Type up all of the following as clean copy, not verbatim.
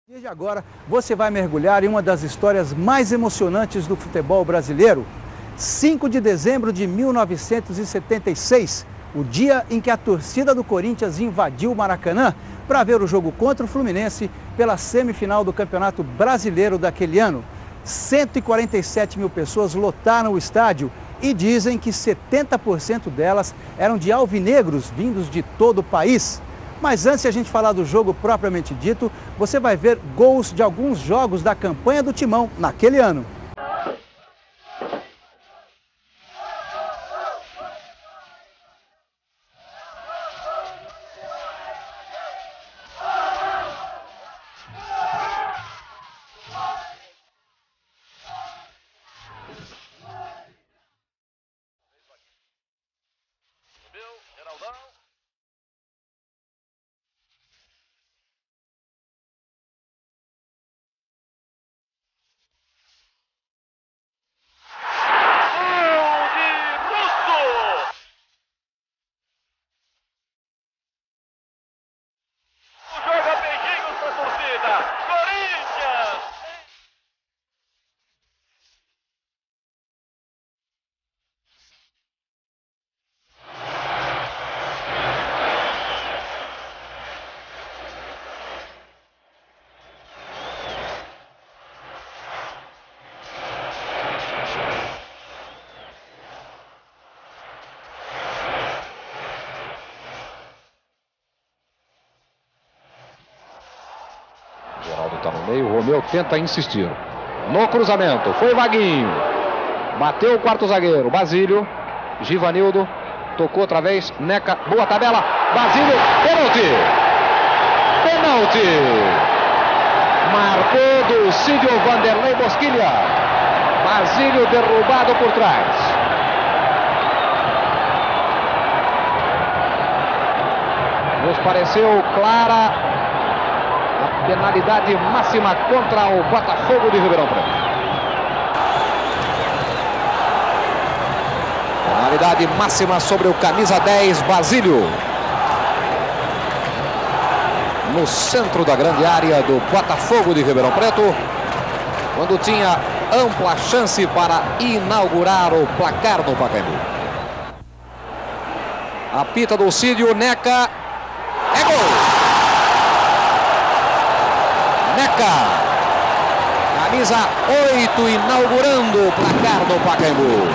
Desde agora, você vai mergulhar em uma das histórias mais emocionantes do futebol brasileiro. 5 de dezembro de 1976, o dia em que a torcida do Corinthians invadiu o Maracanã para ver o jogo contra o Fluminense pela semifinal do Campeonato Brasileiro daquele ano. 147 mil pessoas lotaram o estádio e dizem que 70% delas eram de alvinegros vindos de todo o país. Mas antes de a gente falar do jogo propriamente dito, você vai ver gols de alguns jogos da campanha do Timão naquele ano. Está no meio, o Romeu tenta insistir. No cruzamento, foi Vaguinho. Bateu o quarto zagueiro, Basílio. Givanildo, tocou outra vez. Neca, boa tabela. Basílio, pênalti. Pênalti. Marcou do Cídio Vanderlei Bosquilha. Basílio derrubado por trás. Nos pareceu clara a penalidade máxima contra o Botafogo de Ribeirão Preto. Penalidade máxima sobre o camisa 10, Basílio. No centro da grande área do Botafogo de Ribeirão Preto, quando tinha ampla chance para inaugurar o placar no Pacaembu. Apita do Cídio, Neca. É gol! Neca, camisa 8, inaugurando o placar do Pacaembu.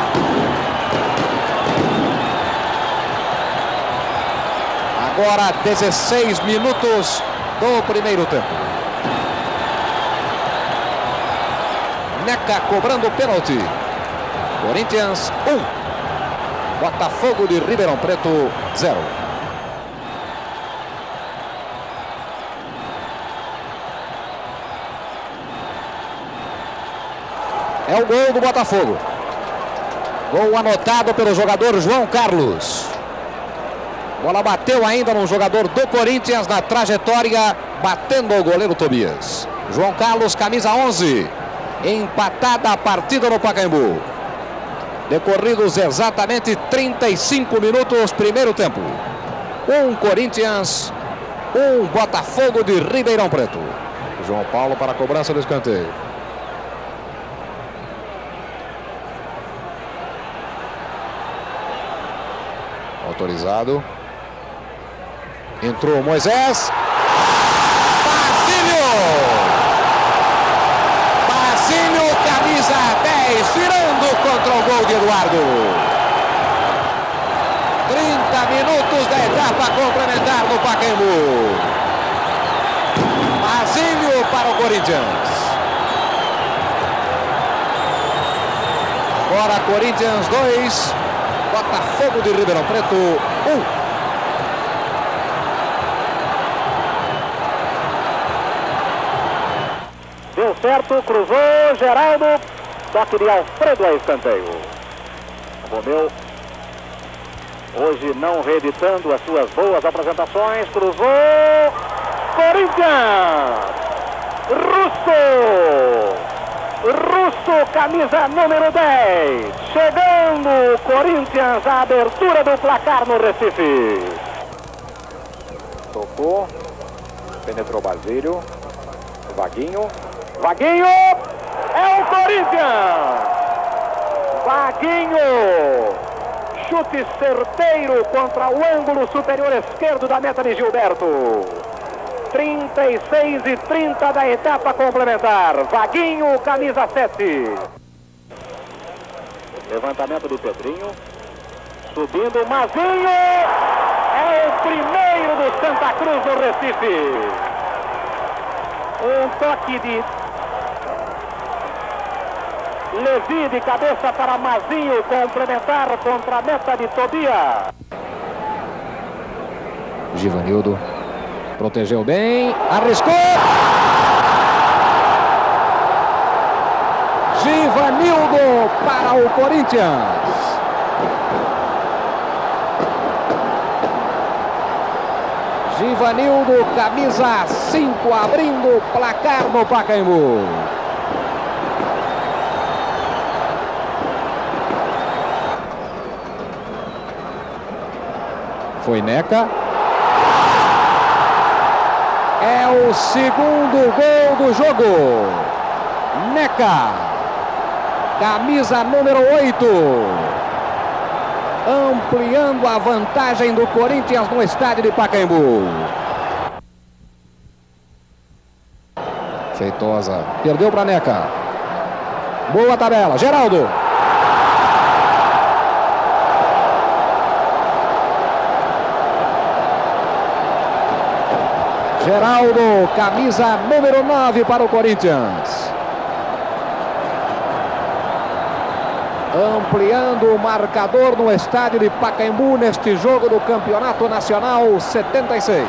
Agora 16 minutos do primeiro tempo. Neca cobrando pênalti. Corinthians 1, Botafogo de Ribeirão Preto 0. É o gol do Botafogo. Gol anotado pelo jogador João Carlos. Bola bateu ainda no jogador do Corinthians na trajetória, batendo o goleiro Tobias. João Carlos, camisa 11. Empatada a partida no Pacaembu. Decorridos exatamente 35 minutos, primeiro tempo. 1 Corinthians, 1 Botafogo de Ribeirão Preto. João Paulo para a cobrança do escanteio. Autorizado. Entrou Moisés. Basílio! Basílio, camisa 10, virando contra o gol de Eduardo. 30 minutos da etapa complementar no Pacaembu. Basílio para o Corinthians. Agora Corinthians 2. Botafogo de Ribeirão Preto 1. Deu certo, cruzou, Geraldo. Toque de Alfredo a escanteio. Romeu, hoje não reeditando as suas boas apresentações. Cruzou. Corinthians. Russo, camisa número 10. Chegando, Corinthians, a abertura do placar no Recife. Tocou, penetrou Basílio. Vaguinho. Vaguinho! É o Corinthians! Vaguinho! Chute certeiro contra o ângulo superior esquerdo da meta de Gilberto. 36:30 da etapa complementar. Vaguinho, camisa 7. Levantamento do Pedrinho. Subindo Mazinho. É o primeiro do Santa Cruz no Recife. Um toque de Levi de cabeça para Mazinho complementar contra a meta de Tobias. Givanildo protegeu bem, arriscou. Givanildo para o Corinthians. Givanildo, camisa 5, abrindo o placar no Pacaembu. Foi Neca. É o segundo gol do jogo. Neca, camisa número 8. Ampliando a vantagem do Corinthians no estádio de Pacaembu. Feitosa perdeu para Neca. Boa tabela, Geraldo. Geraldo, camisa número 9 para o Corinthians. Ampliando o marcador no estádio de Pacaembu neste jogo do Campeonato Nacional 76.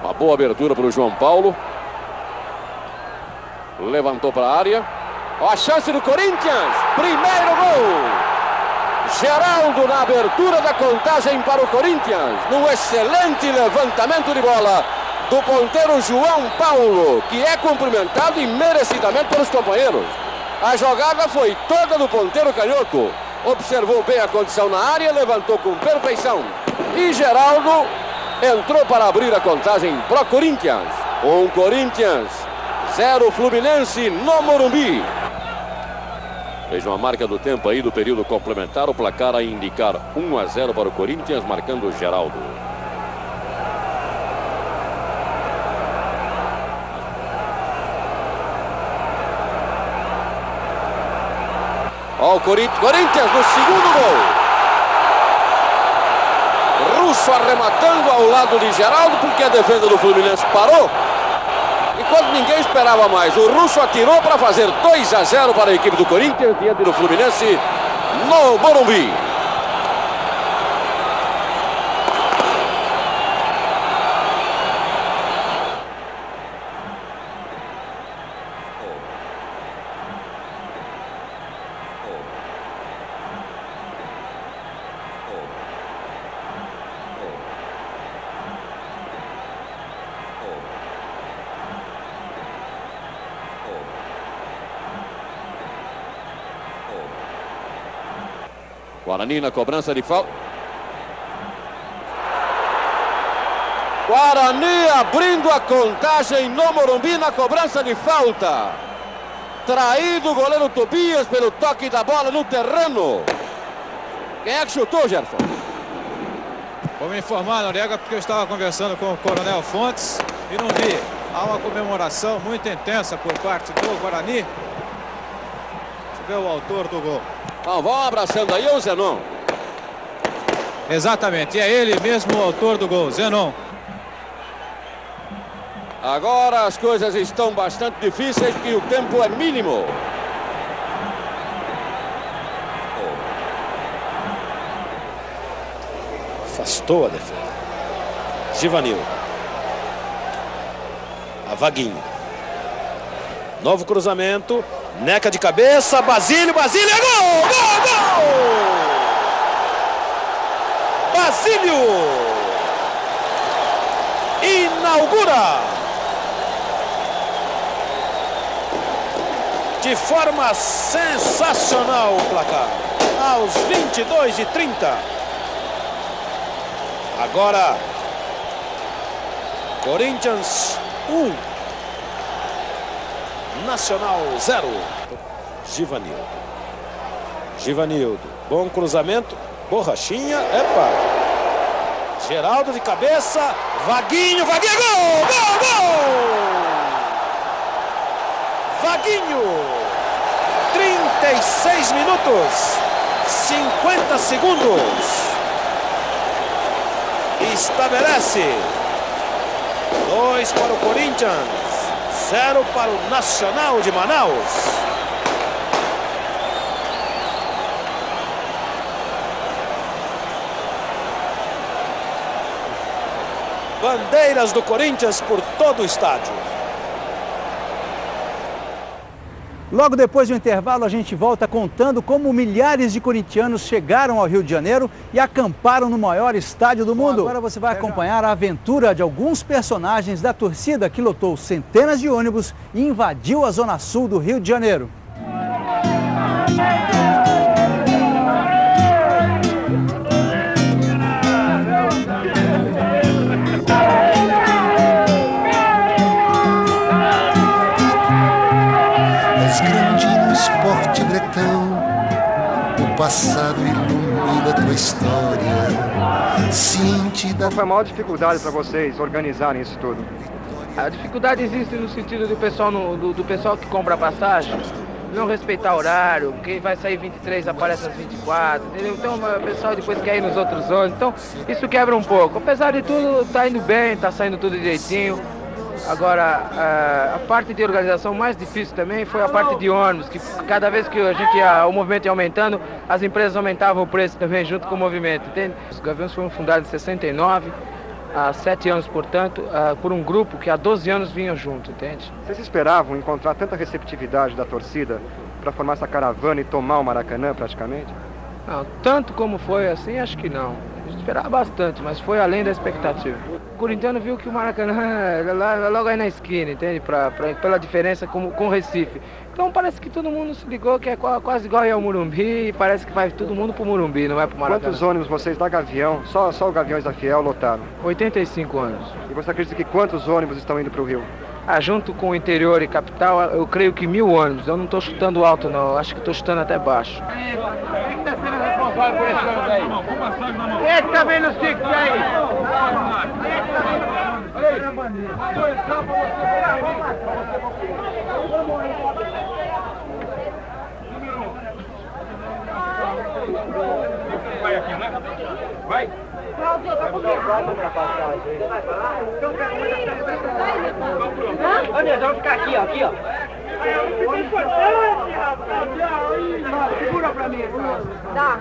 Uma boa abertura para o João Paulo. Levantou para a área. Ó, a chance do Corinthians. Primeiro gol. Geraldo na abertura da contagem para o Corinthians. Num excelente levantamento de bola do ponteiro João Paulo, que é cumprimentado e merecidamente pelos companheiros. A jogada foi toda do ponteiro canhoto. Observou bem a condição na área, levantou com perfeição. E Geraldo entrou para abrir a contagem para o Corinthians. Um Corinthians, 0 Fluminense no Morumbi. Vejam a marca do tempo aí do período complementar. O placar a indicar 1-0 para o Corinthians, marcando o Geraldo. Ó, o Corinthians no segundo gol. Russo arrematando ao lado de Geraldo, porque a defesa do Fluminense parou. E quando ninguém esperava mais, o Russo atirou para fazer 2-0 para a equipe do Corinthians diante do Fluminense no Morumbi. Guarani na cobrança de falta. Guarani abrindo a contagem no Morumbi na cobrança de falta. Traído o goleiro Tobias pelo toque da bola no terreno. Quem é que chutou, Gerson? Vou me informar, Noriega, porque eu estava conversando com o Coronel Fontes e não vi. Há uma comemoração muito intensa por parte do Guarani. Deixa eu ver o autor do gol. Então, vão abraçando aí o Zenon. Exatamente, e é ele mesmo o autor do gol, Zenon. Agora as coisas estão bastante difíceis porque o tempo é mínimo. Afastou a defesa. Givanildo. A Vaguinho. Novo cruzamento. Neca de cabeça. Basílio. Basílio é gol! Gol! Gol! Basílio inaugura de forma sensacional o placar. Aos 22:30. Agora, Corinthians 1, Nacional 0. Givanildo, bom cruzamento, borrachinha, epa. Geraldo de cabeça, Vaguinho, gol, gol, gol! Vaguinho, 36 minutos, 50 segundos. Estabelece 2 para o Corinthians, 0 para o Nacional de Manaus. Bandeiras do Corinthians por todo o estádio. Logo depois do intervalo, a gente volta contando como milhares de corintianos chegaram ao Rio de Janeiro e acamparam no maior estádio do mundo. Agora você vai acompanhar a aventura de alguns personagens da torcida que lotou centenas de ônibus e invadiu a zona sul do Rio de Janeiro. O passado ilumina tua história. Qual foi a maior dificuldade para vocês organizarem isso tudo? A dificuldade existe no sentido do pessoal, do pessoal que compra a passagem não respeitar horário, quem vai sair 23 aparece às 24, entendeu? Então o pessoal depois quer ir nos outros ônibus, então isso quebra um pouco. Apesar de tudo, tá indo bem, tá saindo tudo direitinho. Agora, a parte de organização mais difícil também foi a parte de ônibus, que cada vez que o movimento ia aumentando, as empresas aumentavam o preço também junto com o movimento, entende? Os Gaviões foram fundados em 69, há 7 anos, portanto, por um grupo que há 12 anos vinha junto, entende? Vocês esperavam encontrar tanta receptividade da torcida para formar essa caravana e tomar o Maracanã praticamente? Não, tanto como foi assim, acho que não. A gente esperava bastante, mas foi além da expectativa. O corintiano viu que o Maracanã é logo aí na esquina, entende? Pela diferença com o Recife. Então parece que todo mundo se ligou que é quase igual ao Morumbi e parece que vai todo mundo pro Morumbi, não vai pro Maracanã. Quantos ônibus vocês da Gavião, só os Gaviões da Fiel lotaram? 85 ônibus. E você acredita que quantos ônibus estão indo pro Rio? Junto com o interior e capital, eu creio que 1000 ônibus. Eu não estou chutando alto, não. Acho que estou chutando até baixo. Quem está sendo responsável por esse ônibus aí? Esse também não fica aí. Vai aqui, né? Vai. Olha, vamos ficar aqui, ó. Aqui, ó. Segura pra mim, dá.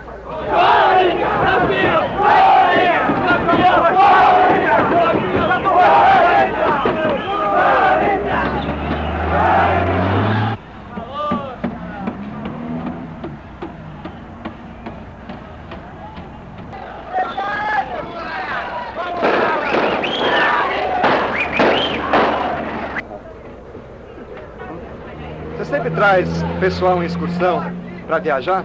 Você sempre traz pessoal em excursão para viajar?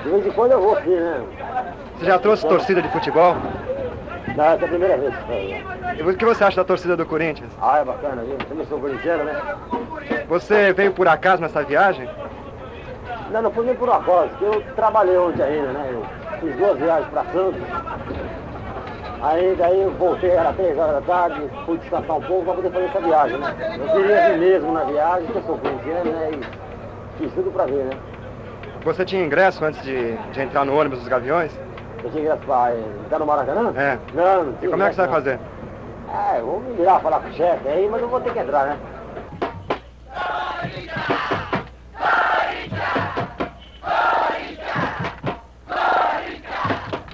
De vez em quando eu vou aqui, né? Você já trouxe torcida de futebol? Não, é a primeira vez. E o que você acha da torcida do Corinthians? É bacana, viu? Eu também sou corintiano, né? Você veio por acaso nessa viagem? Não foi nem por acaso, porque eu trabalhei ontem ainda, né? Eu fiz 2 viagens para Santos. Daí eu voltei, era 3 horas da tarde, fui descansar um pouco para poder fazer essa viagem, né? Eu queria vir mesmo na viagem, porque eu sou corintiano, né? E fiz tudo para ver, né? Você tinha ingresso antes de entrar no ônibus dos Gaviões? Eu tinha ingresso para entrar no Maracanã? É. Não tinha. E como é que você vai fazer? Eu vou me virar, falar com o chefe aí, mas eu vou ter que entrar, né?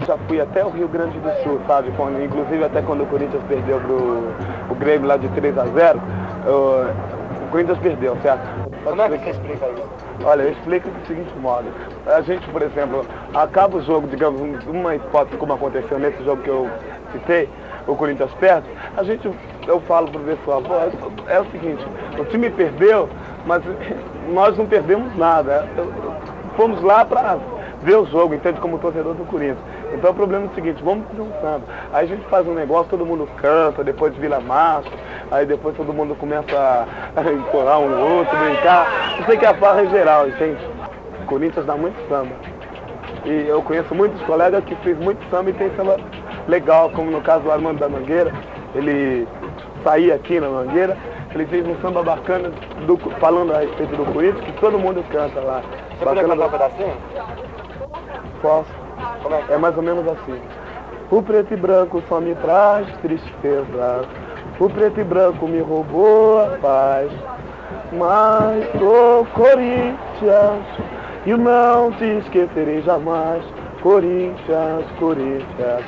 Já fui até o Rio Grande do Sul, sabe? Inclusive até quando o Corinthians perdeu pro Grêmio lá de 3-0, o Corinthians perdeu, certo? Como é que você explica isso? Olha, eu explico do seguinte modo. A gente, por exemplo, acaba o jogo, digamos, uma hipótese como aconteceu nesse jogo que eu citei, o Corinthians perde, eu falo pro pessoal, é o seguinte, o time perdeu, mas nós não perdemos nada. Fomos lá para ver o jogo, entende, como torcedor do Corinthians. Então o problema é o seguinte, vamos fazer um samba. Aí a gente faz um negócio, todo mundo canta, depois vira marcha, aí depois todo mundo começa a empurrar um outro, brincar. Eu sei que a farra é geral, entende? O Corinthians dá muito samba. E eu conheço muitos colegas que fez muito samba e tem samba legal, como no caso do Armando da Mangueira. Ele saía aqui na Mangueira, ele fez um samba bacana falando a respeito do Corinthians, que todo mundo canta lá. Você pode cantar um pedacinho? Posso. É mais ou menos assim. O preto e branco só me traz tristeza, o preto e branco me roubou a paz, mas sou Corinthians e não te esquecerei jamais. Corinthians, Corinthians.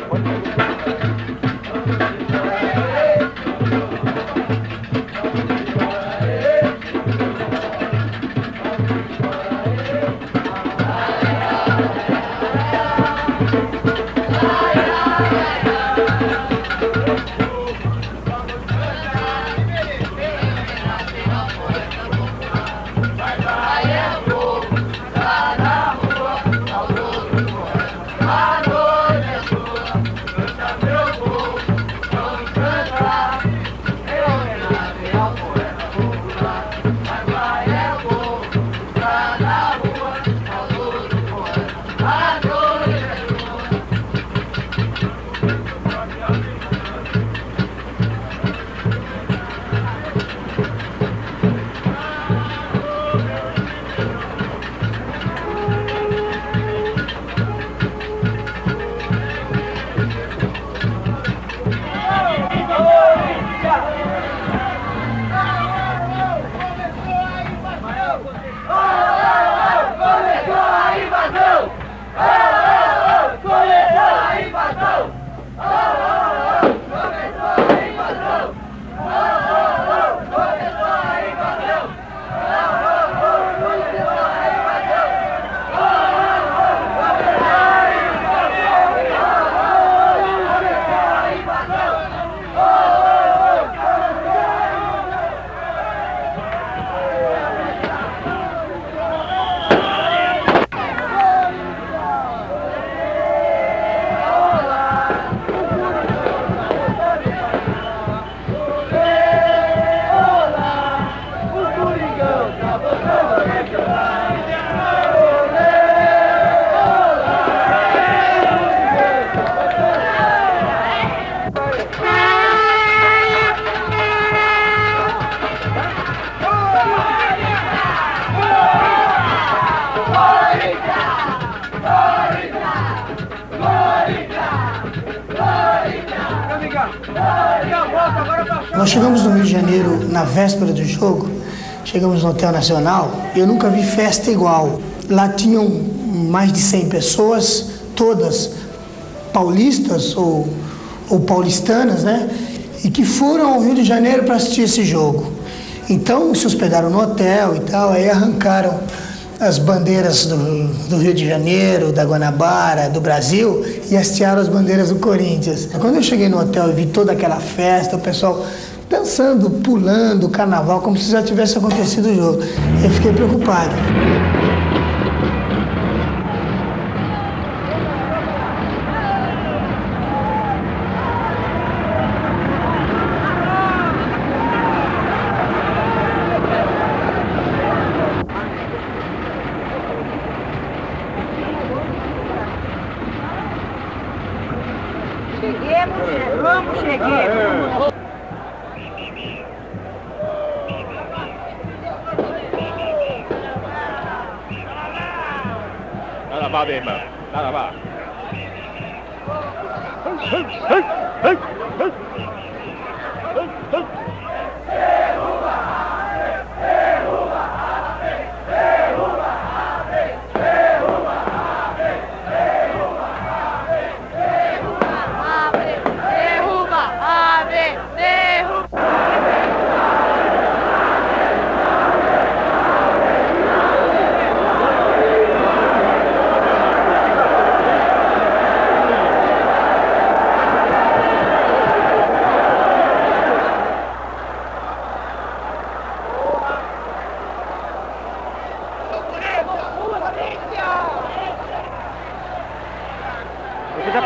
Nós chegamos no Rio de Janeiro na véspera do jogo, chegamos no Hotel Nacional e eu nunca vi festa igual. Lá tinham mais de 100 pessoas, todas paulistas ou paulistanas, né? E que foram ao Rio de Janeiro para assistir esse jogo. Então se hospedaram no hotel e tal, aí arrancaram as bandeiras do Rio de Janeiro, da Guanabara, do Brasil e hastearam as bandeiras do Corinthians. Quando eu cheguei no hotel e vi toda aquela festa, o pessoal dançando, pulando, carnaval, como se já tivesse acontecido o jogo, eu fiquei preocupado. Cheguemos. Nada va, meu irmão. Nada va.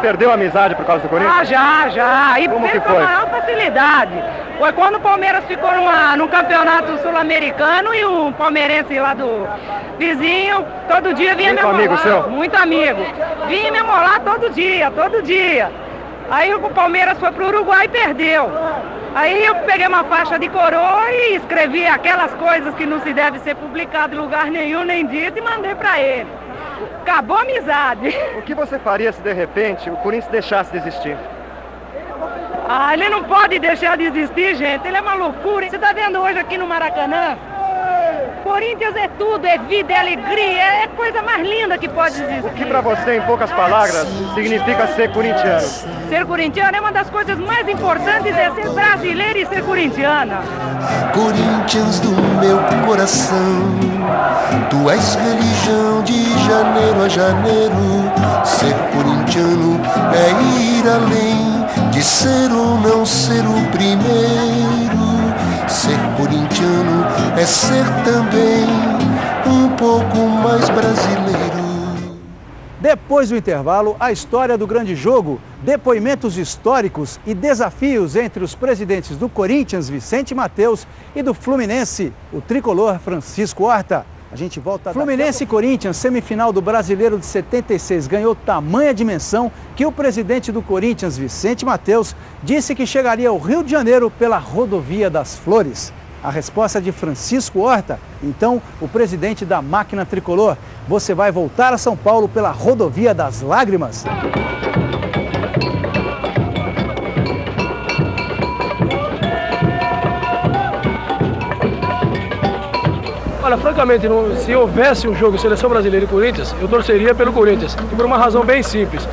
perdeu a amizade por causa do Corinthians? Já. E como que com a maior facilidade. Foi quando o Palmeiras ficou num campeonato sul-americano e um palmeirense lá do vizinho, todo dia vinha me amolar. Muito amigo seu? Muito amigo. Vinha me amolar todo dia. Aí o Palmeiras foi pro Uruguai e perdeu. Aí eu peguei uma faixa de coroa e escrevi aquelas coisas que não se deve ser publicado em lugar nenhum, nem dito, e mandei pra ele. Acabou a amizade. O que você faria se de repente o Corinthians deixasse de existir? Ele não pode deixar de existir, gente. Ele é uma loucura. Você tá vendo hoje aqui no Maracanã? Corinthians é tudo, é vida, é alegria, é a coisa mais linda que pode existir. O que pra você, em poucas palavras, significa ser corintiano? Ser corintiano é uma das coisas mais importantes, é ser brasileira e ser corintiana. Corinthians do meu coração, tu és religião de janeiro a janeiro. Ser corintiano é ir além de ser ou não ser o primeiro. Ser corintiano é ser também um pouco mais brasileiro. Depois do intervalo, a história do grande jogo, depoimentos históricos e desafios entre os presidentes do Corinthians, Vicente Mateus, e do Fluminense, o tricolor Francisco Horta. A gente volta. Fluminense e Corinthians, semifinal do Brasileiro de 76, ganhou tamanha dimensão que o presidente do Corinthians, Vicente Mateus, disse que chegaria ao Rio de Janeiro pela Rodovia das Flores. A resposta de Francisco Horta, então o presidente da máquina tricolor: você vai voltar a São Paulo pela Rodovia das Lágrimas. Olha, francamente, se houvesse um jogo Seleção Brasileira e Corinthians, eu torceria pelo Corinthians, e por uma razão bem simples.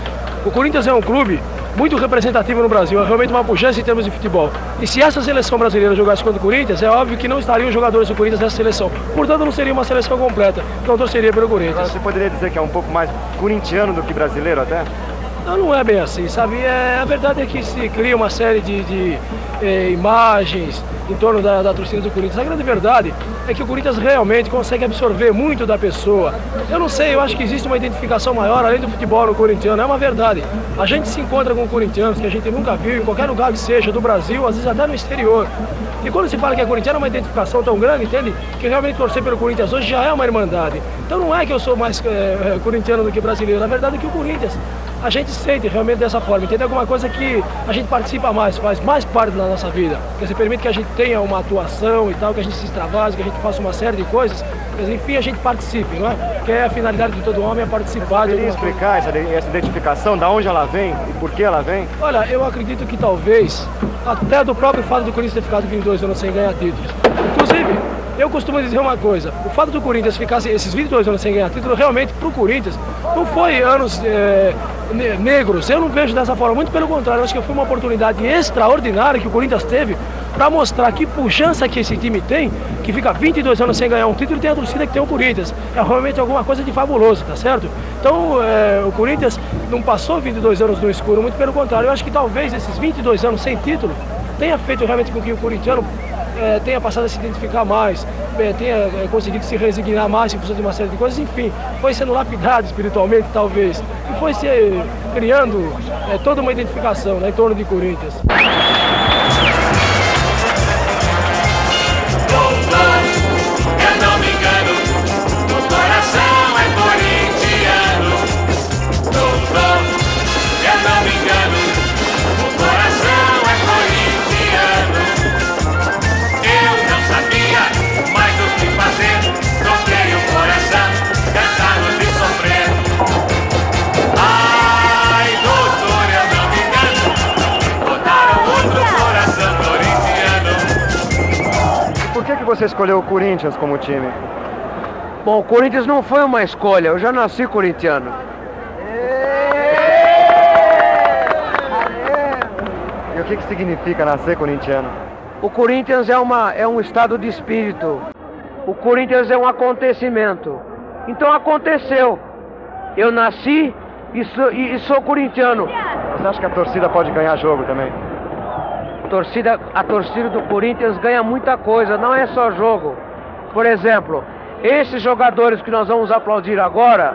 O Corinthians é um clube muito representativo no Brasil, é realmente uma pujança em termos de futebol. E se essa seleção brasileira jogasse contra o Corinthians, é óbvio que não estariam os jogadores do Corinthians nessa seleção. Portanto, não seria uma seleção completa, então eu torceria pelo Corinthians. Você poderia dizer que é um pouco mais corintiano do que brasileiro até? Não é bem assim, sabe? A verdade é que se cria uma série de imagens em torno da torcida do Corinthians. A grande verdade é que o Corinthians realmente consegue absorver muito da pessoa. Eu não sei, eu acho que existe uma identificação maior além do futebol no corintiano, é uma verdade. A gente se encontra com corintianos que a gente nunca viu em qualquer lugar que seja do Brasil, às vezes até no exterior. E quando se fala que é corintiano, é uma identificação tão grande, entende? Que realmente torcer pelo Corinthians hoje já é uma irmandade. Então não é que eu sou mais corintiano do que brasileiro, a verdade é que o Corinthians, a gente sente realmente dessa forma, entende? Alguma coisa que a gente participa mais, faz mais parte da nossa vida, que se permite que a gente tenha uma atuação e tal, que a gente se extravase, que a gente faça uma série de coisas, mas enfim a gente participe, não é? Que é a finalidade de todo homem, é participar. Você poderia explicar essa identificação, da onde ela vem e por que ela vem? Olha, eu acredito que talvez, até do próprio fato do Corinthians ter ficado 22 anos sem ganhar títulos. Inclusive, eu costumo dizer uma coisa, o fato do Corinthians ficar esses 22 anos sem ganhar título, realmente, para o Corinthians, não foi anos negros, eu não vejo dessa forma, muito pelo contrário, eu acho que foi uma oportunidade extraordinária que o Corinthians teve para mostrar que pujança que esse time tem, que fica 22 anos sem ganhar um título e tem a torcida que tem o Corinthians. É realmente alguma coisa de fabuloso, tá certo? Então, o Corinthians não passou 22 anos no escuro, muito pelo contrário, eu acho que talvez esses 22 anos sem título tenha feito realmente com que o corintiano tenha passado a se identificar mais, tenha conseguido se resignar mais em função de uma série de coisas, enfim, foi sendo lapidado espiritualmente, talvez, e foi se criando toda uma identificação, né, em torno de Corinthians. Eu não me engano, o coração é corintiano. Doutor, eu não me engano, o coração é corintiano. Eu não sabia mais o que fazer, troquei o coração, cansado de sofrer. Ai, doutor, eu não me engano, botaram outro coração corintiano. Por que você escolheu o Corinthians como time? Bom, o Corinthians não foi uma escolha, eu já nasci corintiano. E o que significa nascer corintiano? O Corinthians é um estado de espírito. O Corinthians é um acontecimento. Então aconteceu. Eu nasci e sou corintiano. Você acha que a torcida pode ganhar jogo também? A torcida do Corinthians ganha muita coisa, não é só jogo. Por exemplo, esses jogadores que nós vamos aplaudir agora,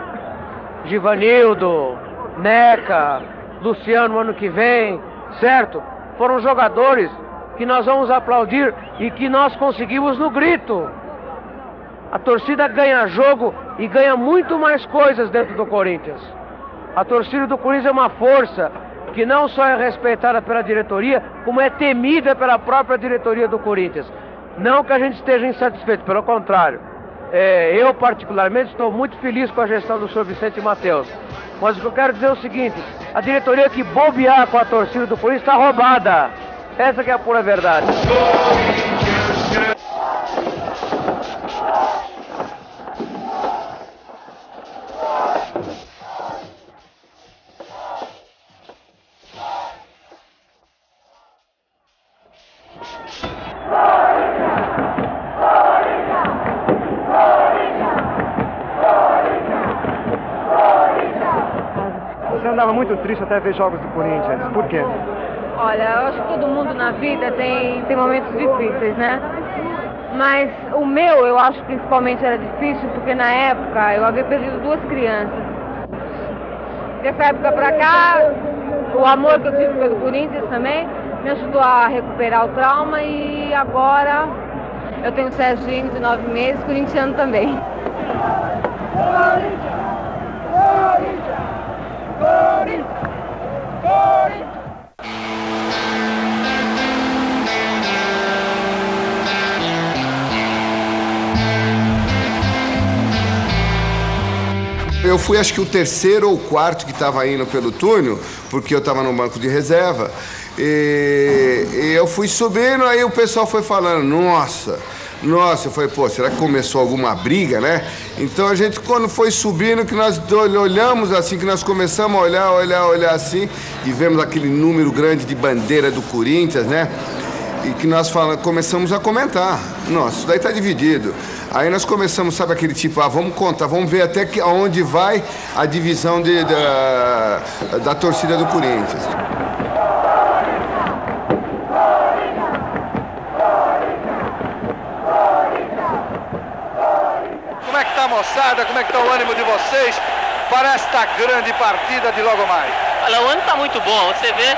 Givanildo, Neca, Luciano ano que vem, certo? Foram jogadores que nós vamos aplaudir e que nós conseguimos no grito. A torcida ganha jogo e ganha muito mais coisas dentro do Corinthians. A torcida do Corinthians é uma força que não só é respeitada pela diretoria, como é temida pela própria diretoria do Corinthians. Não que a gente esteja insatisfeito, pelo contrário. Eu particularmente estou muito feliz com a gestão do Sr. Vicente Mateus. Mas o que eu quero dizer é o seguinte: a diretoria que bobear com a torcida do Corinthians está roubada. Essa que é a pura verdade. Você andava muito triste até ver jogos do Corinthians. Por quê? Olha, eu acho que todo mundo na vida tem momentos difíceis, né? Mas o meu, eu acho principalmente era difícil porque na época eu havia perdido 2 crianças. Dessa época pra cá, o amor que eu tive pelo Corinthians também me ajudou a recuperar o trauma e agora eu tenho o Serginho de 9 meses, corintiano também. Eu fui, acho que o 3º ou 4º que estava indo pelo túnel, porque eu estava no banco de reserva. E eu fui subindo, aí o pessoal foi falando, nossa, eu falei, pô, será que começou alguma briga, né? Então a gente, quando foi subindo, que nós olhamos assim, que nós começamos a olhar assim, e vemos aquele número grande de bandeira do Corinthians, né? E que nós começamos a comentar. Nossa, isso daí tá dividido. Aí nós começamos, sabe, aquele tipo, vamos contar, vamos ver até aonde vai a divisão da torcida do Corinthians. Como é que tá a moçada? Como é que tá o ânimo de vocês para esta grande partida de logo mais? Olha, o ânimo tá muito bom. Você vê,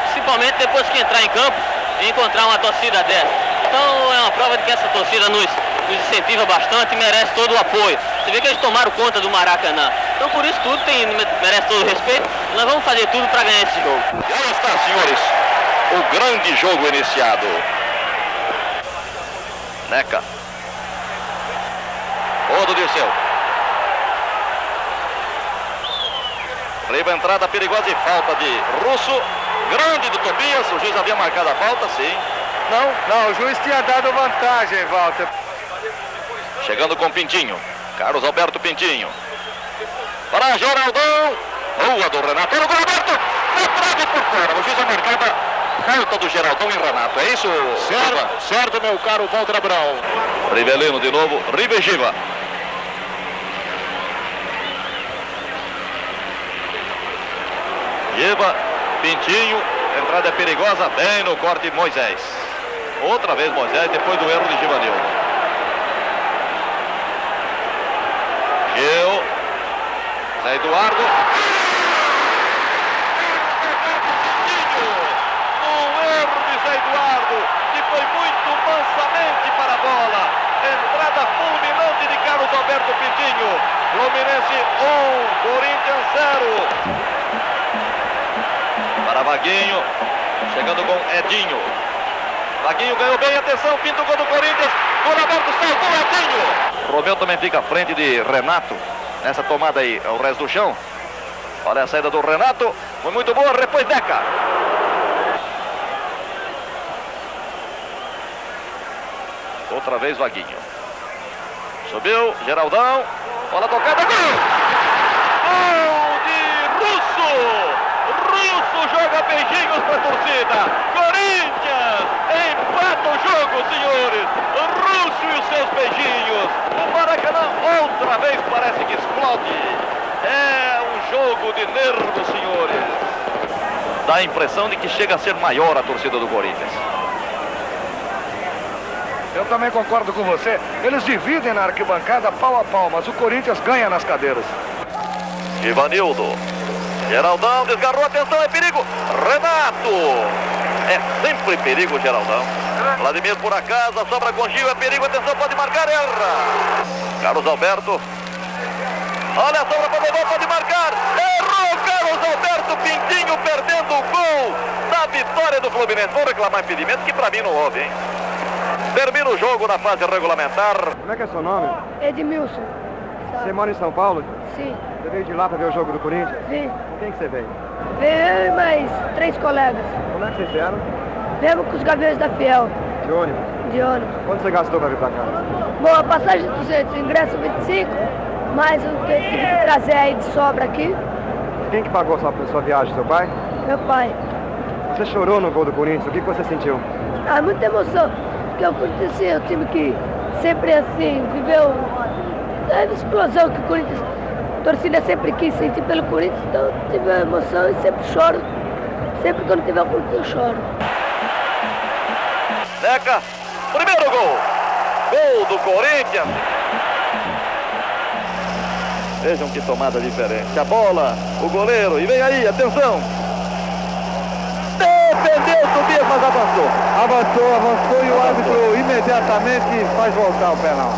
principalmente depois que entrar em campo e encontrar uma torcida dessa. Então é uma prova de que essa torcida nos incentiva bastante e merece todo o apoio. Você vê que eles tomaram conta do Maracanã. Então por isso tudo merece todo o respeito. Nós vamos fazer tudo para ganhar esse jogo. E aí está, senhores, o grande jogo iniciado. Neca. Todo Dirceu. Riba entrada perigosa e falta de Russo. Grande do Tobias. O juiz havia marcado a falta, sim. Não, o juiz tinha dado vantagem, Walter. Chegando com Pintinho. Carlos Alberto Pintinho. Para Geraldão. Boa do Renato. Olha o gol aberto. Na trave por fora. O juiz a marcada. Falta do Geraldão e Renato. É isso? Certo, meu caro Walter Abrão. Rivelino de novo. Rivegiva. Giva. Pintinho. Entrada é perigosa. Bem no corte Moisés. Outra vez Moisés depois do erro de Givanildo. Gil. Zé Eduardo. Um erro de Zé Eduardo, que foi muito mansamente para a bola. Entrada fulminante de Carlos Alberto Pintinho. Fluminense 1, Corinthians 0. Para Vaguinho. Chegando com Edinho. Vaguinho ganhou bem, atenção, pinta o gol do Corinthians. Gol aberto, saltou Edinho. Romeu também fica à frente de Renato. Nessa tomada aí, o resto do chão. Olha a saída do Renato. Foi muito boa, repôs Deca. Outra vez Vaguinho. Subiu, Geraldão. Bola tocada, gol! Gol de Russo! Russo joga beijinhos para a torcida. Corinthians empata o jogo, senhores. Russo e os seus beijinhos. O Maracanã outra vez parece que explode. É um jogo de nervos, senhores. Dá a impressão de que chega a ser maior a torcida do Corinthians. Eu também concordo com você. Eles dividem na arquibancada pau a pau, mas o Corinthians ganha nas cadeiras. Ivanildo. Geraldão desgarrou, atenção, é perigo. Renato. É sempre perigo, Geraldão. Vladimir por acaso, sobra com Gil, é perigo, atenção, pode marcar, erra. Carlos Alberto. Olha a sobra para o gol, pode marcar. Errou Carlos Alberto, Pintinho perdendo o gol da vitória do Fluminense. Vou reclamar impedimento, que para mim não houve, hein? Termina o jogo na fase regulamentar. Como é que é seu nome? Edmilson. Você mora em São Paulo? Sim. Você veio de lá para ver o jogo do Corinthians? Sim. Com quem que você veio? Eu e mais 3 colegas. Como é que vocês vieram? Viemos com os gaviões da Fiel. De ônibus? De ônibus. Quanto você gastou para vir para cá? Bom, a passagem de 200, ingresso 25, mais o que eu tive que trazer aí de sobra aqui. Quem que pagou sua viagem, seu pai? Meu pai. Você chorou no gol do Corinthians, o que você sentiu? Ah, muita emoção, porque o Corinthians assim, é um time que sempre assim, viveu a explosão que o Corinthians, a torcida sempre quis sentir pelo Corinthians, então tive uma emoção e sempre choro. Sempre quando tiver o Corinthians eu choro. Neca, primeiro gol. Gol do Corinthians. Vejam que tomada diferente. A bola, o goleiro, e vem aí, atenção. Defendeu, Tobias, mas avançou. Avançou e o árbitro imediatamente faz voltar o penal.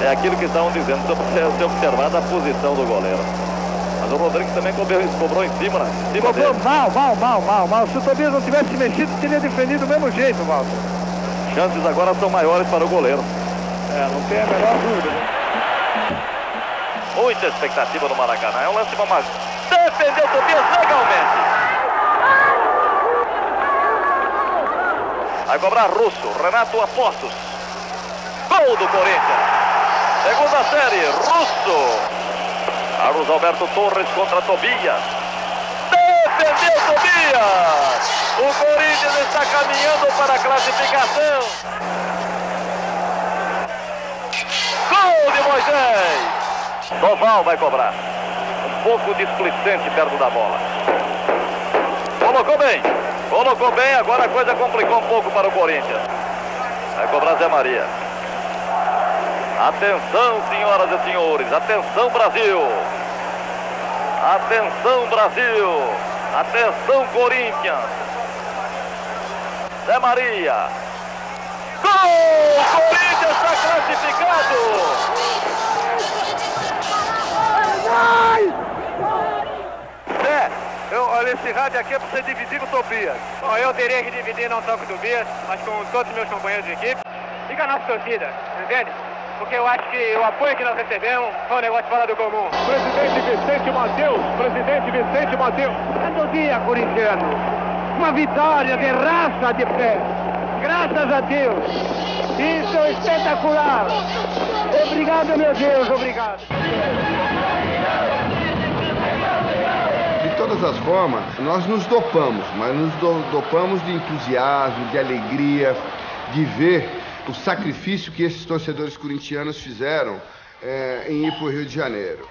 É aquilo que estavam dizendo, se observar a posição do goleiro. Mas o Rodrigues também cobrou em cima, né? Cobrou mal. Se o Tobias não tivesse se mexido, teria defendido do mesmo jeito, Walter. Chances agora são maiores para o goleiro. Não tem a menor dúvida. Muita expectativa no Maracanã. É um lance para mais. Defendeu o Tobias legalmente. Vai cobrar Russo. Renato Apostos. Gol do Corinthians. Segunda série. Russo. Carlos Alberto Torres contra Tobias. Defendeu Tobias. O Corinthians está caminhando para a classificação. Gol de Moisés. Doval vai cobrar. Um pouco displicente perto da bola. Colocou bem, agora a coisa complicou um pouco para o Corinthians. Vai cobrar Zé Maria. Atenção, senhoras e senhores, atenção, Brasil. Atenção, Brasil. Atenção, Corinthians. Zé Maria. Gol! Corinthians está classificado. Zé, olha, esse rádio aqui é para você dividir com o Tobias. Bom, eu teria que dividir não só com o Tobias, mas com todos os meus companheiros de equipe e com a nossa torcida, entende? Porque eu acho que o apoio que nós recebemos foi um negócio fora do comum. Presidente Vicente Mateus. Bom dia, corintiano. Uma vitória de raça de pé. Graças a Deus. Isso é espetacular. Obrigado, meu Deus, obrigado. De todas as formas, nós nos dopamos, mas nos dopamos de entusiasmo, de alegria, de ver o sacrifício que esses torcedores corintianos fizeram em ir para o Rio de Janeiro.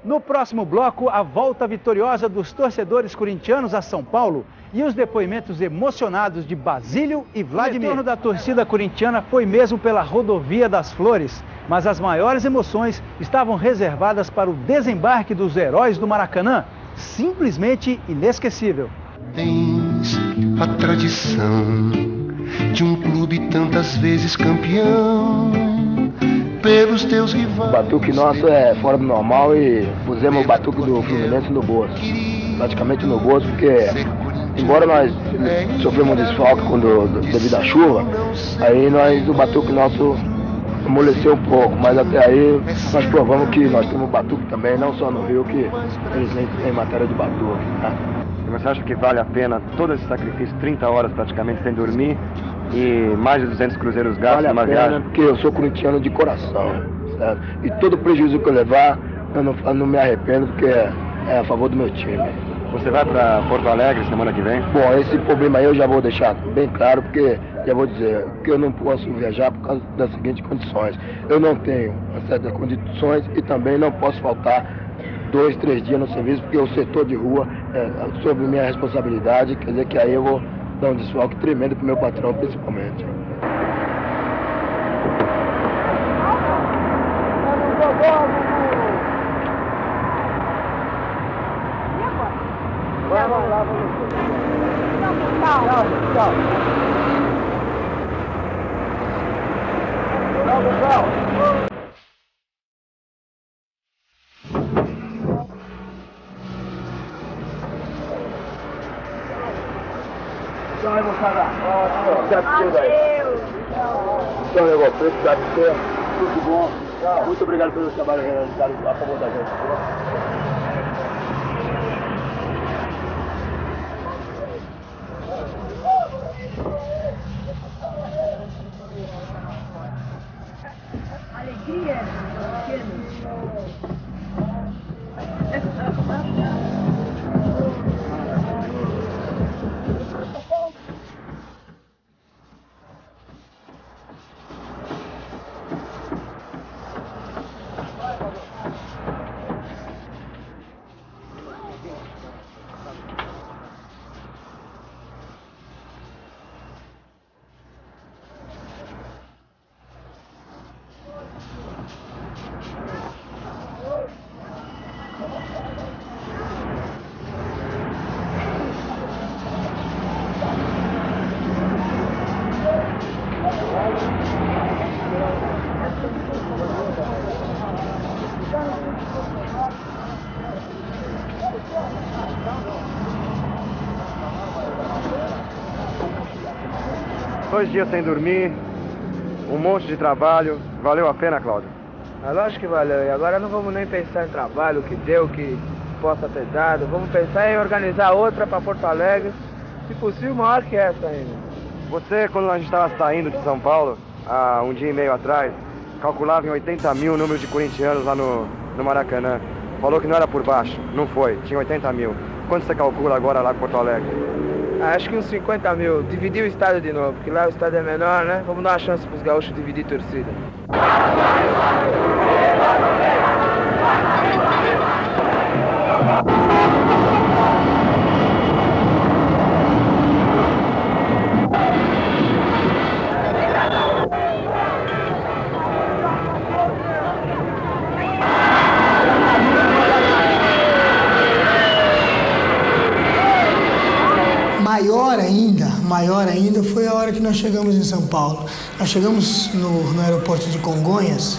No próximo bloco, a volta vitoriosa dos torcedores corintianos a São Paulo e os depoimentos emocionados de Basílio e Vladimir. O retorno da torcida corintiana foi mesmo pela Rodovia das Flores, mas as maiores emoções estavam reservadas para o desembarque dos heróis do Maracanã, simplesmente inesquecível. Tens a tradição de um clube tantas vezes campeão. Pelos teus rivais. O batuque nosso é fora do normal e pusemos o batuque do Fluminense no bolso. Praticamente no bolso, porque embora nós sofremos um desfalque devido à chuva, aí o batuque nosso amoleceu um pouco, mas até aí nós provamos que nós temos batuque também, não só no Rio, que eles têm matéria de batuque. Tá? Você acha que vale a pena todo esse sacrifício, 30 horas praticamente sem dormir e mais de 200 cruzeiros gastos numa viagem? Vale a pena, porque eu sou corintiano de coração, certo? E todo prejuízo que eu levar, eu não me arrependo, porque é a favor do meu time. Você vai para Porto Alegre semana que vem? Bom, esse problema aí eu já vou deixar bem claro, porque já vou dizer que eu não posso viajar por causa das seguintes condições. Eu não tenho certas condições e também não posso faltar 2, 3 dias no serviço, porque o setor de rua é sobre minha responsabilidade, quer dizer que aí eu vou dar um desfalque tremendo para o meu patrão, principalmente. Vamos lá, vamos lá. Tchau. Tchau, moçada. Tchau, negócio. Felicidade de ser. Tudo bom. Muito obrigado pelo trabalho realizado a favor da gente. Alegria, Dois dias sem dormir, um monte de trabalho. Valeu a pena, Cláudio? É lógico que valeu. E agora não vamos nem pensar em trabalho, o que deu, o que possa ter dado. Vamos pensar em organizar outra para Porto Alegre, se possível maior que essa ainda. Você, quando a gente estava saindo de São Paulo, há um dia e meio atrás, calculava em 80 mil o número de corintianos lá no Maracanã. Falou que não era por baixo. Não foi, tinha 80 mil. Quanto você calcula agora lá em Porto Alegre? Acho que uns 50 mil. Dividir o estádio de novo, porque lá o estádio é menor, né? Vamos dar uma chance para os gaúchos dividir torcida. Maior ainda foi a hora que nós chegamos em São Paulo. Nós chegamos no aeroporto de Congonhas,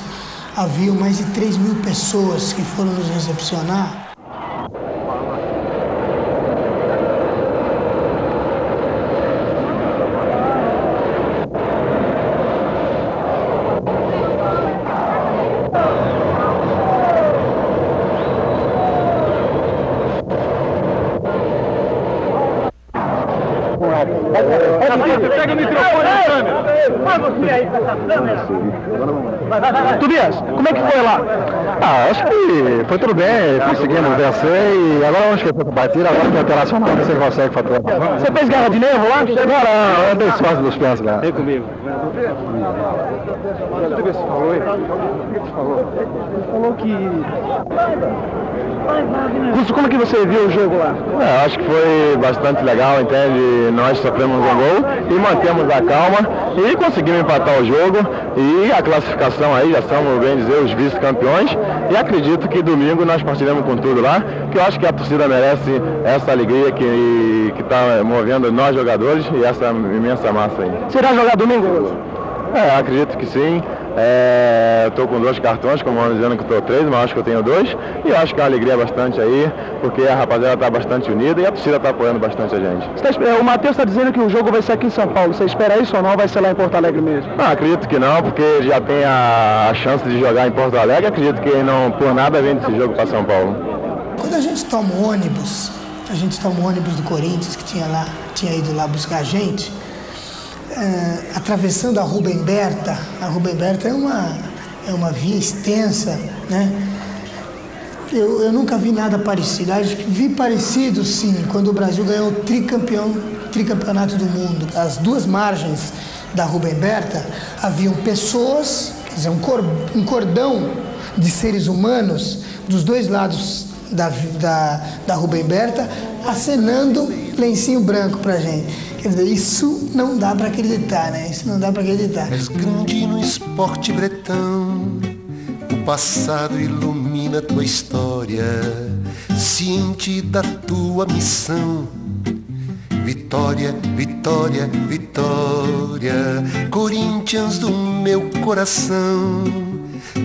havia mais de 3 mil pessoas que foram nos recepcionar. Pega o microfone e câmera. Vai você aí com essa câmera. Tobias, como é que foi lá? Acho que foi tudo bem, conseguimos vencer e agora vamos esquecer essa partida, agora que é internacional, você consegue faturar. Você fez garra de nervo lá? Não, eu dei sorte dos pés, cara. Vem comigo. O que você falou aí? O que você falou? Ele falou que... Russo, como é que você viu o jogo lá? Acho que foi bastante legal, entende? Nós sofremos um gol e mantemos a calma e conseguimos empatar o jogo e a classificação aí, já somos, bem dizer, os vice-campeões e acredito que domingo nós partiremos com tudo lá, que eu acho que a torcida merece essa alegria que está movendo nós jogadores e essa imensa massa aí. Será jogar domingo? Acredito que sim. Estou com 2 cartões, como vão dizendo que estou 3, mas acho que eu tenho 2. E acho que a alegria é bastante aí, porque a rapaziada está bastante unida e a torcida está apoiando bastante a gente. O Matheus está dizendo que o jogo vai ser aqui em São Paulo. Você espera isso ou não? Vai ser lá em Porto Alegre mesmo? Acredito que não, porque já tem a chance de jogar em Porto Alegre. Acredito que não, por nada, vem desse jogo para São Paulo. Quando a gente toma o ônibus do Corinthians, que tinha ido lá buscar a gente, atravessando a Rubem Berta é uma via extensa, né? Eu nunca vi nada parecido. Acho que vi parecido, sim, quando o Brasil ganhou o tricampeonato do mundo. As duas margens da Rubem Berta haviam pessoas, quer dizer, um cordão de seres humanos dos dois lados da Rubem Berta, acenando lencinho branco pra gente. Quer dizer, isso não dá pra acreditar, né? Isso não dá pra acreditar. És grande no esporte bretão, o passado ilumina tua história, ciente da tua missão. Vitória, vitória, vitória, Corinthians do meu coração.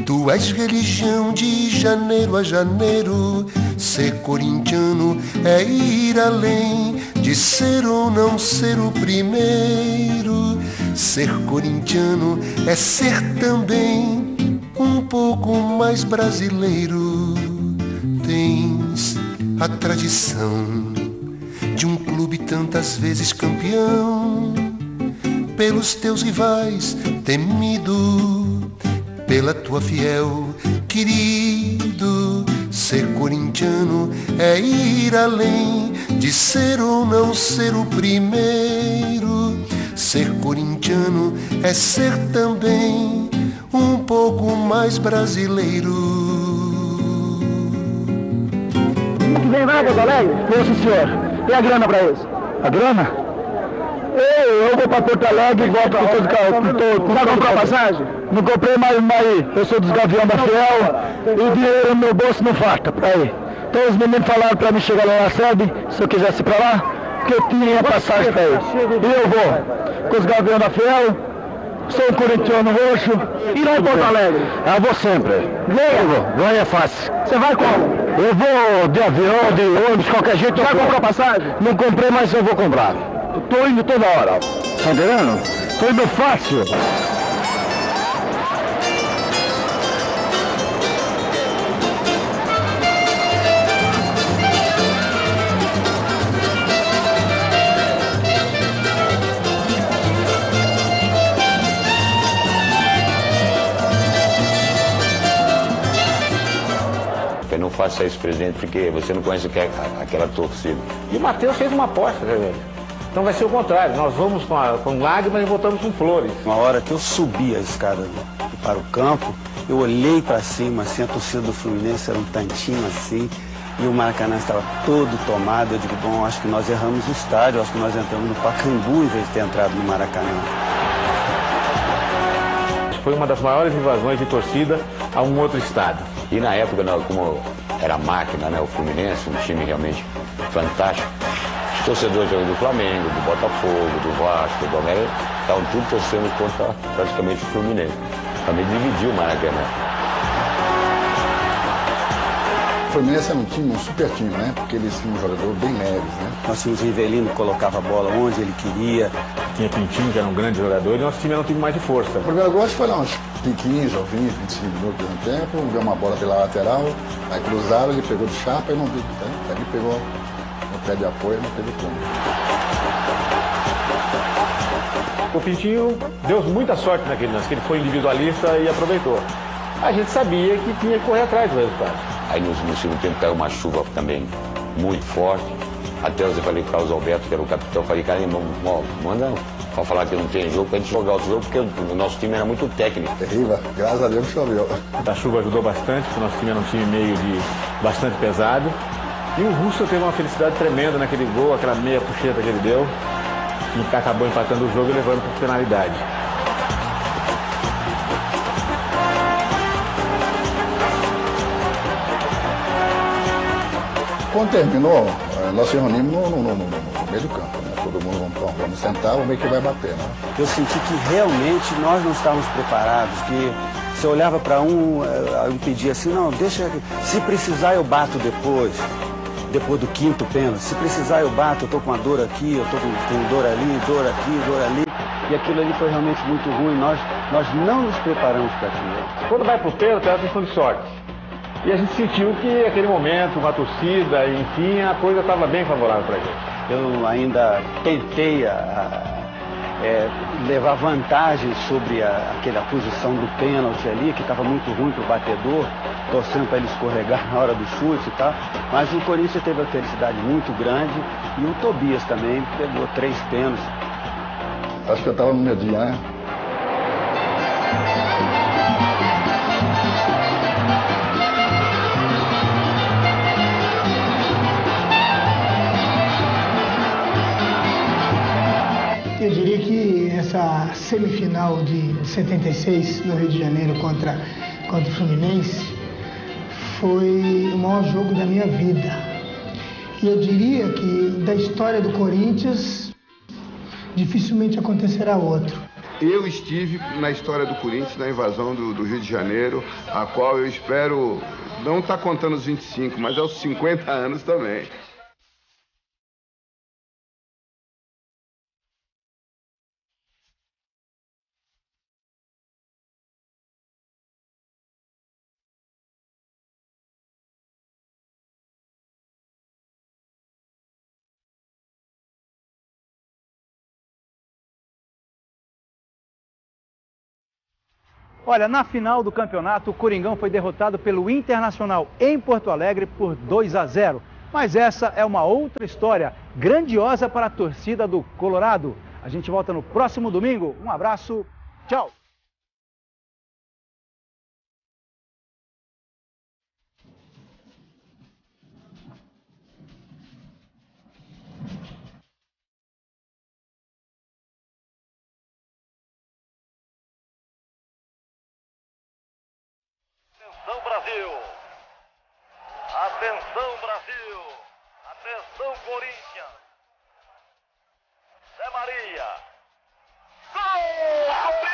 Tu és religião de janeiro a janeiro. Ser corintiano é ir além de ser ou não ser o primeiro. Ser corintiano é ser também um pouco mais brasileiro. Tens a tradição de um clube tantas vezes campeão, pelos teus rivais temido, pela tua fiel querido. Ser corintiano é ir além de ser ou não ser o primeiro. Ser corintiano é ser também um pouco mais brasileiro. Não vem nada, Porto Alegre? Não, senhor. E a grana pra isso? A grana? Eu vou pra Porto Alegre igual pra todo carro. Já comprou a passagem? Não comprei, mas eu sou dos Gavião da Fiel e o dinheiro no meu bolso não falta pra ir. Então os meninos falaram pra mim chegar lá na sede, se eu quisesse ir pra lá, que eu tinha a passagem pra ir. E eu vou com os Gavião da Fiel, sou um corintiano roxo. E lá em Porto Alegre? Eu vou sempre. Vou é fácil. Você vai como? Eu vou de avião, de ônibus, qualquer jeito. Já comprou a passagem? Não comprei, mas eu vou comprar. Tô indo toda hora. Tá entendendo? Tô indo fácil. Eu não faça isso, presidente, porque você não conhece aquela torcida. E o Matheus fez uma aposta, né? Então vai ser o contrário, nós vamos com lágrimas e voltamos com flores. Uma hora que eu subi a escada para o campo, eu olhei para cima, assim, a torcida do Fluminense era um tantinho assim, e o Maracanã estava todo tomado. Eu digo, bom, acho que nós erramos o estádio, acho que nós entramos no Pacaembu em vez de ter entrado no Maracanã. Foi uma das maiores invasões de torcida a um outro estádio. E na época, como era a máquina, né, o Fluminense, um time realmente fantástico, os torcedores do Flamengo, do Botafogo, do Vasco, do América, estavam tudo torcendo contra praticamente o Fluminense. Também dividiu o Maracanã. O Fluminense era um super time, né? Porque eles tinham um jogador bem leves, né? Nós tínhamos o Rivelino que colocava a bola onde ele queria. Tinha Pintinho, que era um grande jogador, e nosso time era um time mais de força. O primeiro gol foi lá uns 15 ou 20, 25 minutos no tempo, deu uma bola pela lateral, aí cruzaram, ele pegou de chapa e não viu. Aí ele pegou no pé de apoio e não teve como. O Pintinho deu muita sorte naquele lance, que ele foi individualista e aproveitou. A gente sabia que tinha que correr atrás do resultado. Aí no segundo tempo caiu uma chuva também muito forte. Até eu falei com o Carlos Alberto, que era o capitão, falei, cara, manda pra falar que não tem jogo, pra gente jogar outro jogo, porque o nosso time era muito técnico. Terrível, graças a Deus choveu. A chuva ajudou bastante, porque o nosso time era um time meio de bastante pesado. E o Russo teve uma felicidade tremenda naquele gol, aquela meia puxeta que ele deu, que acabou empatando o jogo e levando para penalidade. Quando terminou, nós se reunimos no meio do campo, né? Todo mundo vamos sentar, vamos ver que vai bater, né? Eu senti que realmente nós não estávamos preparados, que você olhava para um, eu pedia assim, não, deixa, se precisar eu bato depois do quinto pênalti, se precisar eu bato, eu tô com a dor aqui, eu tô com dor ali, dor aqui, dor ali, e aquilo ali foi realmente muito ruim, nós não nos preparamos para aquilo. Quando vai pro pênalti, é uma questão de sorte. E a gente sentiu que aquele momento, uma torcida, enfim, a coisa estava bem favorável para a gente. Eu ainda tentei levar vantagem sobre aquela posição do pênalti ali, que estava muito ruim para o batedor, torcendo para ele escorregar na hora do chute e tal. Mas o Corinthians teve uma felicidade muito grande e o Tobias também pegou 3 pênaltis. Acho que eu estava no medinho, né? Eu diria que essa semifinal de 76 no Rio de Janeiro contra o Fluminense foi o maior jogo da minha vida. E eu diria que da história do Corinthians dificilmente acontecerá outro. Eu estive na história do Corinthians, na invasão do Rio de Janeiro, a qual eu espero não estar contando os 25, mas aos 50 anos também. Olha, na final do campeonato, o Coringão foi derrotado pelo Internacional em Porto Alegre por 2-0. Mas essa é uma outra história grandiosa para a torcida do Colorado. A gente volta no próximo domingo. Um abraço, tchau! Atenção, Brasil! Atenção, Brasil! Atenção, Corinthians! Zé Maria! Gol!